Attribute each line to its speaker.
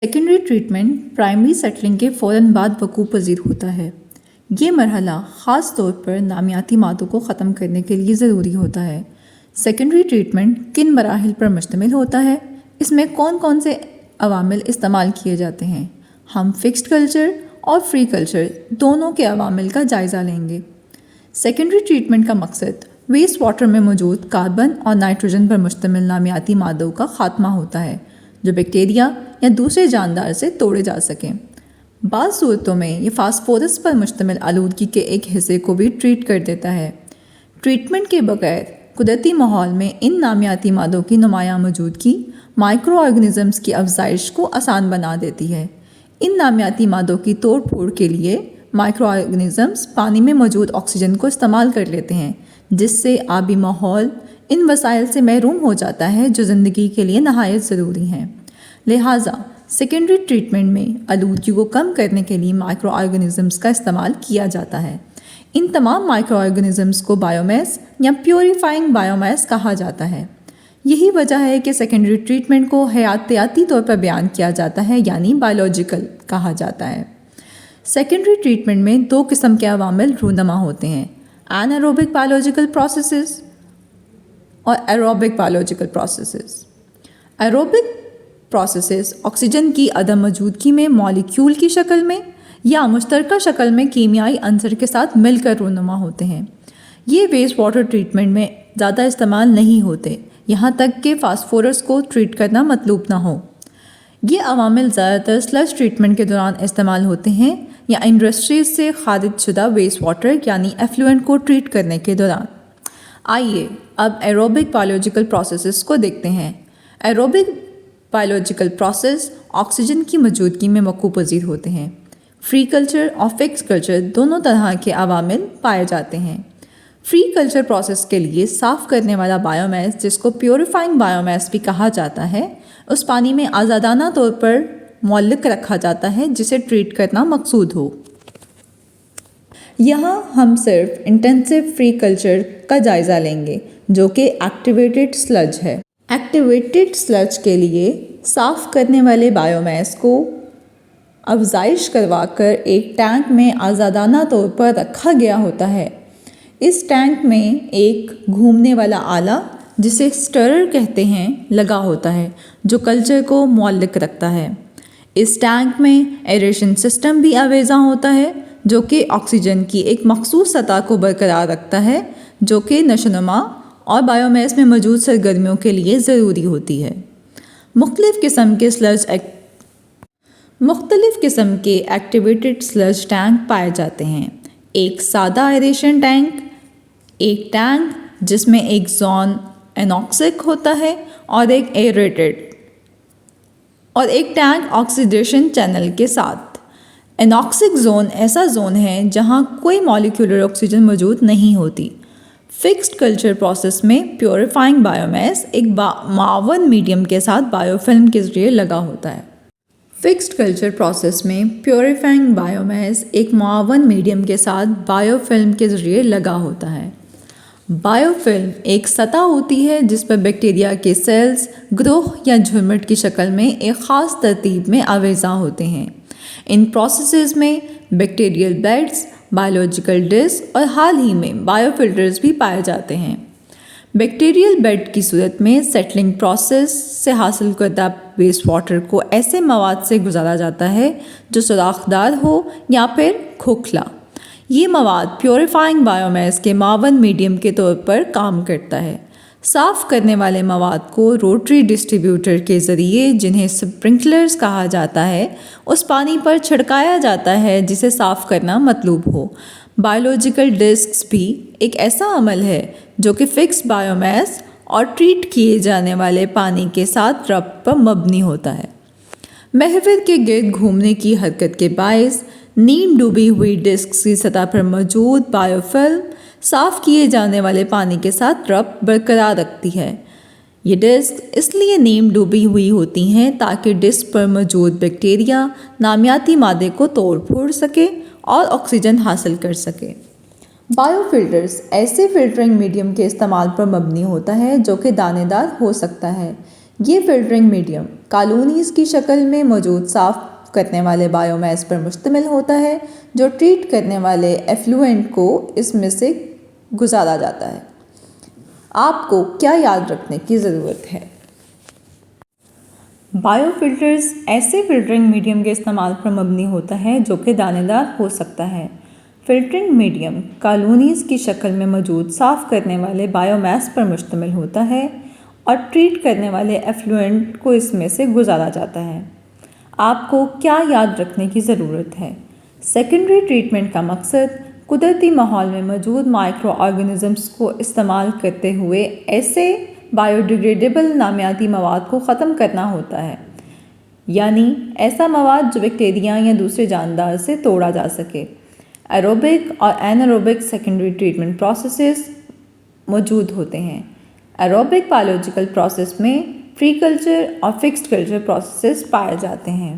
Speaker 1: Secondary treatment primary settling کے فوراً بعد وقوع پذیر ہوتا ہے۔ یہ مرحلہ خاص طور پر نامیاتی مادوں کو ختم کرنے کے لیے ضروری ہوتا ہے۔ سیکنڈری ٹریٹمنٹ کن مراحل پر مشتمل ہوتا ہے؟ اس میں کون کون سے عوامل استعمال کیے جاتے ہیں؟ ہم فکسڈ کلچر اور فری کلچر دونوں کے عوامل کا جائزہ لیں گے۔ سیکنڈری ٹریٹمنٹ کا مقصد ویسٹ واٹر میں موجود کاربن اور نائٹروجن پر مشتمل نامیاتی مادوں کا خاتمہ ہوتا ہے جو بیکٹیریا یا دوسرے جاندار سے توڑے جا سکیں۔ بعض صورتوں میں یہ فاسفورس پر مشتمل آلودگی کے ایک حصے کو بھی ٹریٹ کر دیتا ہے۔ ٹریٹمنٹ کے بغیر قدرتی ماحول میں ان نامیاتی مادوں کی نمایاں موجودگی مائکرو آرگنزمز کی افزائش کو آسان بنا دیتی ہے۔ ان نامیاتی مادوں کی توڑ پھوڑ کے لیے مائکرو آرگنزمز پانی میں موجود آکسیجن کو استعمال کر لیتے ہیں، جس سے آبی ماحول ان وسائل سے محروم ہو جاتا ہے جو زندگی کے لیے نہایت ضروری ہیں۔ لہٰذا سیکنڈری ٹریٹمنٹ میں آلودگی کو کم کرنے کے لیے مائکرو آرگنزمز کا استعمال کیا جاتا ہے۔ ان تمام مائکرو آرگنزمز کو بایو میس یا پیوریفائنگ بایو میس کہا جاتا ہے۔ یہی وجہ ہے کہ سیکنڈری ٹریٹمنٹ کو حیاتیاتی طور پر بیان کیا جاتا ہے، یعنی بایولوجیکل کہا جاتا ہے۔ سیکنڈری ٹریٹمنٹ میں دو قسم کے عوامل رونما ہوتے ہیں: انائروبک بایولوجیکل پروسیسز اور aerobic biological processes. Aerobic processes oxygen کی عدم موجودگی میں مالیکیول کی شکل میں یا مشترکہ شکل میں کیمیائی عنصر کے ساتھ مل کر رونما ہوتے ہیں۔ یہ ویسٹ واٹر ٹریٹمنٹ میں زیادہ استعمال نہیں ہوتے، یہاں تک کہ فاسفورس کو ٹریٹ کرنا مطلوب نہ ہو۔ یہ عوامل زیادہ تر سلج ٹریٹمنٹ کے دوران استعمال ہوتے ہیں یا انڈسٹریز سے خارج شدہ ویسٹ واٹر یعنی ایفلوئنٹ کو ٹریٹ کرنے کے دوران۔ آئیے اب ایروبک بایولوجیکل پروسیسز کو دیکھتے ہیں۔ ایروبک بایولوجیکل پروسیس آکسیجن کی موجودگی میں وقوع پذیر ہوتے ہیں۔ فری کلچر اور فکس کلچر دونوں طرح کے عوامل پائے جاتے ہیں۔ فری کلچر پروسیس کے لیے صاف کرنے والا بایو میس، جس کو پیوریفائنگ بایو میس بھی کہا جاتا ہے، اس پانی میں آزادانہ طور پر معلق رکھا جاتا ہے جسے ٹریٹ کرنا مقصود ہو۔ یہاں ہم صرف انٹینسو فری کلچر کا جائزہ لیں گے، جو کہ ایکٹیویٹڈ سلج ہے۔ ایکٹیویٹڈ سلج کے لیے صاف کرنے والے بایو میس کو افزائش کروا کر ایک ٹینک میں آزادانہ طور پر رکھا گیا ہوتا ہے۔ اس ٹینک میں ایک گھومنے والا آلہ، جسے سٹرر کہتے ہیں، لگا ہوتا ہے جو کلچر کو معلق رکھتا ہے۔ اس ٹینک میں ایریشن سسٹم بھی آویزاں ہوتا ہے جو کہ آکسیجن کی ایک مخصوص سطح کو برقرار رکھتا ہے، جو کہ نشوونما اور بایو میس میں موجود سرگرمیوں کے لیے ضروری ہوتی ہے۔ مختلف قسم کے ایکٹیویٹڈ سلج ٹینک پائے جاتے ہیں۔ ایک سادہ ایریشن ٹینک، ایک ٹینک جس میں ایک زون اناکسک ہوتا ہے اور ایک ایریٹڈ، اور ایک ٹینک آکسیڈیشن چینل کے ساتھ۔ اناکسک زون ایسا زون ہے جہاں کوئی مالیکولر آکسیجن موجود نہیں ہوتی۔ فکسڈ کلچر پروسیس میں پیوریفائنگ بایو میس ایک معاون میڈیم کے ساتھ بایو فلم کے ذریعے لگا ہوتا ہے۔ فکسڈ کلچر پروسیس میں پیوریفائنگ بایو میس ایک معاون میڈیم کے ساتھ بایو فلم کے ذریعے لگا ہوتا ہے۔ بایو فلم ایک سطح ہوتی ہے جس پر بیکٹیریا کے سیلز گروہ یا جھرمٹ کی شکل میں ایک خاص ترتیب میں آویزاں ہوتے ہیں۔ ان پروسیسز میں بیکٹیریل بیڈز، بایولوجیکل ڈسک اور حال ہی میں بایو فلٹرز بھی پائے جاتے ہیں۔ بیکٹیریل بیڈ کی صورت میں سیٹلنگ پروسیس سے حاصل کردہ ویسٹ واٹر کو ایسے مواد سے گزارا جاتا ہے جو سوراخ دار ہو یا پھر کھوکھلا۔ یہ مواد پیوریفائنگ بایو میس کے معاون میڈیم کے طور پر کام کرتا ہے۔ صاف کرنے والے مواد کو روٹری ڈسٹریبیوٹر کے ذریعے، جنہیں سپرنکلرز کہا جاتا ہے، اس پانی پر چھڑکایا جاتا ہے جسے صاف کرنا مطلوب ہو۔ بایولوجیکل ڈسکس بھی ایک ایسا عمل ہے جو کہ فکس بایو میس اور ٹریٹ کیے جانے والے پانی کے ساتھ ربط پر مبنی ہوتا ہے۔ محور کے گرد گھومنے کی حرکت کے باعث نیم ڈوبی ہوئی ڈسک کی سطح پر موجود بایو فلم صاف کیے جانے والے پانی کے ساتھ ربط برقرار رکھتی ہے۔ یہ ڈسک اس لیے نیم ڈوبی ہوئی ہوتی ہیں تاکہ ڈسک پر موجود بیکٹیریا نامیاتی مادے کو توڑ پھوڑ سکے اور آکسیجن حاصل کر سکے۔ بایو فلٹرز ایسے فلٹرنگ میڈیم کے استعمال پر مبنی ہوتا ہے جو کہ دانے دار ہو سکتا ہے۔ یہ فلٹرنگ میڈیم کالونیز کی شکل میں موجود صاف کرنے والے بایو میس پر مشتمل ہوتا ہے جو ٹریٹ کرنے والے ایفلوئنٹ کو اس میں سے گزارا جاتا ہے۔ آپ کو کیا یاد رکھنے کی ضرورت ہے؟ بایو فلٹرز ایسے فلٹرنگ میڈیم کے استعمال پر مبنی ہوتا ہے جو کہ دانے دار ہو سکتا ہے۔ فلٹرنگ میڈیم کالونیز کی شکل میں موجود صاف کرنے والے بایو میس پر مشتمل ہوتا ہے اور ٹریٹ کرنے والے ایفلوئنٹ کو اس میں سے گزارا جاتا ہے۔ آپ کو کیا یاد رکھنے کی ضرورت ہے؟ سیکنڈری ٹریٹمنٹ کا مقصد قدرتی ماحول میں موجود مائکرو آرگنزمز کو استعمال کرتے ہوئے ایسے بایو ڈیگریڈیبل نامیاتی مواد کو ختم کرنا ہوتا ہے، یعنی ایسا مواد جو بیکٹیریا یا دوسرے جاندار سے توڑا جا سکے۔ ایروبک اور اینائروبک سیکنڈری ٹریٹمنٹ پروسیسز موجود ہوتے ہیں۔ ایروبک بایولوجیکل پروسیس میں پری کلچر اور فکسڈ کلچر پروسیسز پائے جاتے ہیں۔